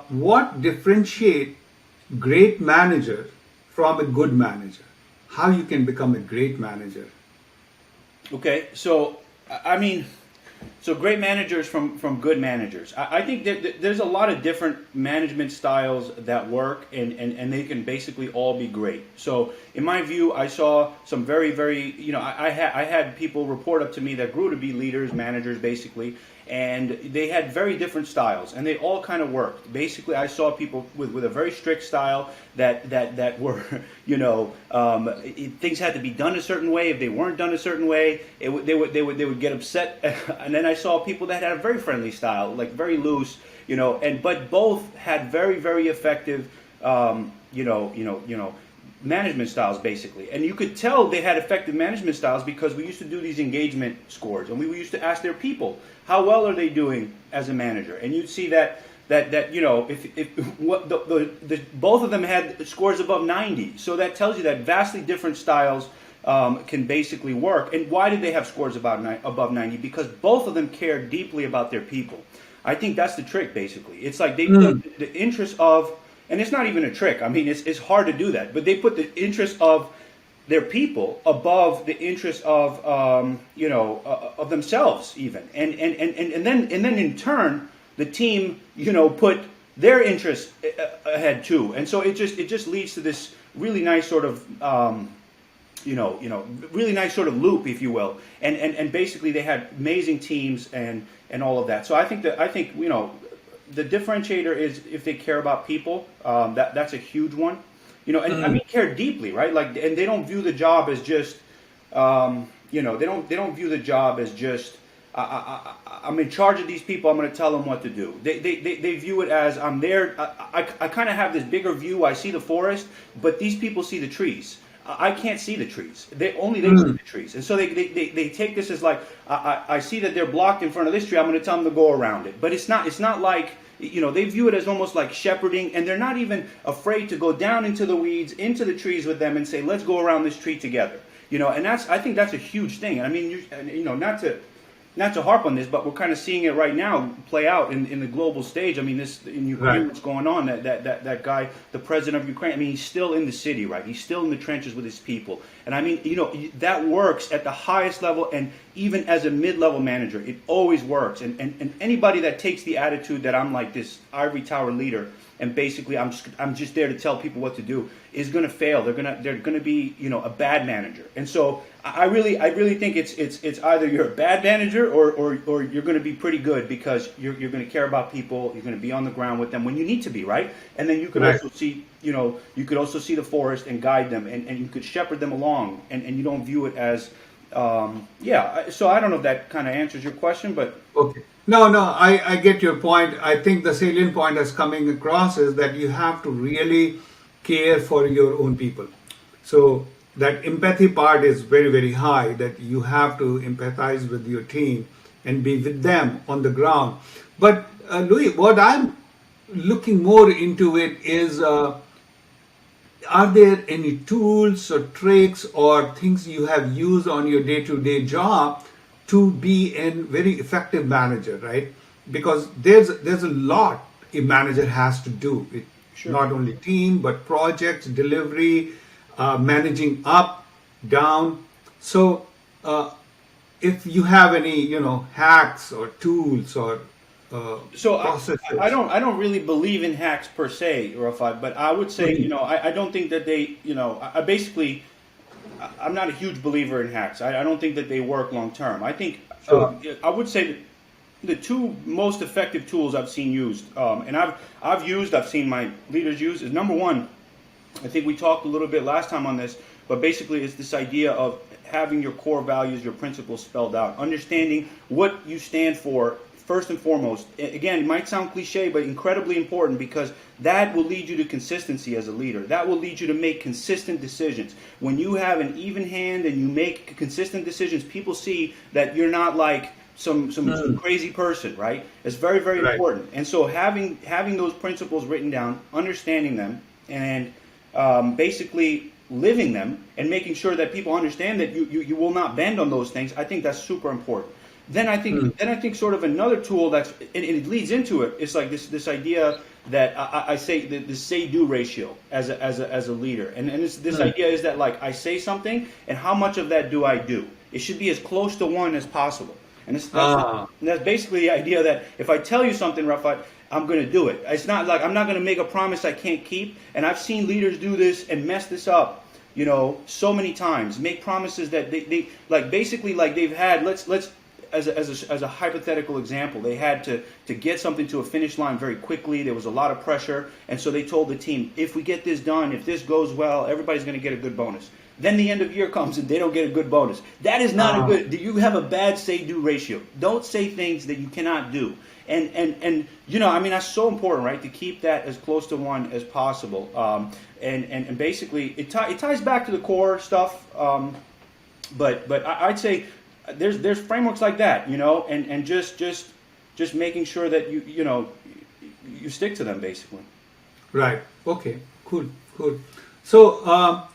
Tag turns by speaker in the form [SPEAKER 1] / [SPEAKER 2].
[SPEAKER 1] what differentiate great manager from a good manager? How you can become a great manager?
[SPEAKER 2] Okay, so I mean, so great managers from good managers. I think that there's a lot of different management styles that work, and they can basically all be great. So in my view, I saw some very, I had people report up to me that grew to be leaders, managers, basically, and they had very different styles, and they all kind of worked. Basically, I saw people with a very strict style that were, things had to be done a certain way. If they weren't done a certain way, they would get upset. And then I saw people that had a very friendly style, like very loose, but both had very effective, management styles, basically. And you could tell they had effective management styles because we used to do these engagement scores, and we used to ask their people, how well are they doing as a manager? And you'd see that if what both of them had scores above 90. So that tells you that vastly different styles can basically work. And why did they have scores above 90? Because both of them care deeply about their people. I think that's the trick, basically. It's like they put the interest of, and it's not even a trick. I mean, it's hard to do that, but they put the interest of their people above the interest of of themselves even, and then in turn the team put their interests ahead too, and so it just leads to this really nice sort of really nice sort of loop, if you will, and basically they had amazing teams and all of that. So I think the differentiator is if they care about people. That's a huge one. And I mean, care deeply, right? Like, and they don't view the job as just, they don't view the job as just, I'm in charge of these people, I'm going to tell them what to do. They view it as, I'm there, I kind of have this bigger view, I see the forest, but these people see the trees. I can't see the trees. They see the trees. And so they take this as like, I see that they're blocked in front of this tree, I'm going to tell them to go around it. But it's not like, they view it as almost like shepherding, and they're not even afraid to go down into the weeds, into the trees with them and say, let's go around this tree together. And I think that's a huge thing. I mean, not to harp on this, but we're kind of seeing it right now play out in the global stage. I mean, this in Ukraine, what's going on? That guy, the president of Ukraine. I mean, he's still in the city, right? He's still in the trenches with his people. And I mean, that works at the highest level, and even as a mid-level manager, it always works. And anybody that takes the attitude that I'm like this ivory tower leader, and basically I'm just there to tell people what to do, is going to fail. They're going to be a bad manager. And so I really think it's either you're a bad manager or you're going to be pretty good, because you're going to care about people. You're going to be on the ground with them when you need to be, right? And then you could also see you could also see the forest and guide them, and you could shepherd them along, and you don't view it as So I don't know if that kind of answers your question, but
[SPEAKER 1] okay. No, I get your point. I think the salient point that's coming across is that you have to really care for your own people. So that empathy part is very high, that you have to empathize with your team and be with them on the ground. But Louis, what I'm looking more into it is, are there any tools or tricks or things you have used on your day-to-day job to be a very effective manager, right? Because there's a lot a manager has to do. It,
[SPEAKER 2] Sure.
[SPEAKER 1] Not only team, but projects, delivery, managing up, down. So if you have any, hacks or tools or processes.
[SPEAKER 2] I don't really believe in hacks per se, Rafat, but I would say, I don't think that they, I'm not a huge believer in hacks. I don't think that they work long term. I think I would say that the two most effective tools I've seen used, and I've seen my leaders use, is number one. I think we talked a little bit last time on this, but basically it's this idea of having your core values, your principles spelled out, understanding what you stand for first and foremost. Again, it might sound cliche, but incredibly important, because that will lead you to consistency as a leader. That will lead you to make consistent decisions. When you have an even hand and you make consistent decisions, people see that you're not like some crazy person, right? It's very
[SPEAKER 1] Right.
[SPEAKER 2] important. And so having those principles written down, understanding them, and basically living them, and making sure that people understand that you will not bend on those things, I think that's super important. Then I think sort of another tool and it leads into it. It's like this idea that I say the say-do ratio as a leader. And this idea is that, like, I say something, and how much of that do I do? It should be as close to 1 as possible. And that's basically the idea that if I tell you something, Rafat, I'm going to do it. It's not like I'm not going to make a promise I can't keep. And I've seen leaders do this and mess this up, so many times. Make promises that they like, basically, like, they've had, let's as a hypothetical example, they had to get something to a finish line very quickly. There was a lot of pressure, and so they told the team, if we get this done, if this goes well, everybody's going to get a good bonus. Then the end of year comes and they don't get a good bonus. That is not a good. You have a bad say-do ratio. Don't say things that you cannot do. And that's so important, right? To keep that as close to 1 as possible. And basically, it ties back to the core stuff. But I'd say there's frameworks like that, and just making sure that you stick to them, basically.
[SPEAKER 1] Right. Okay. Cool. So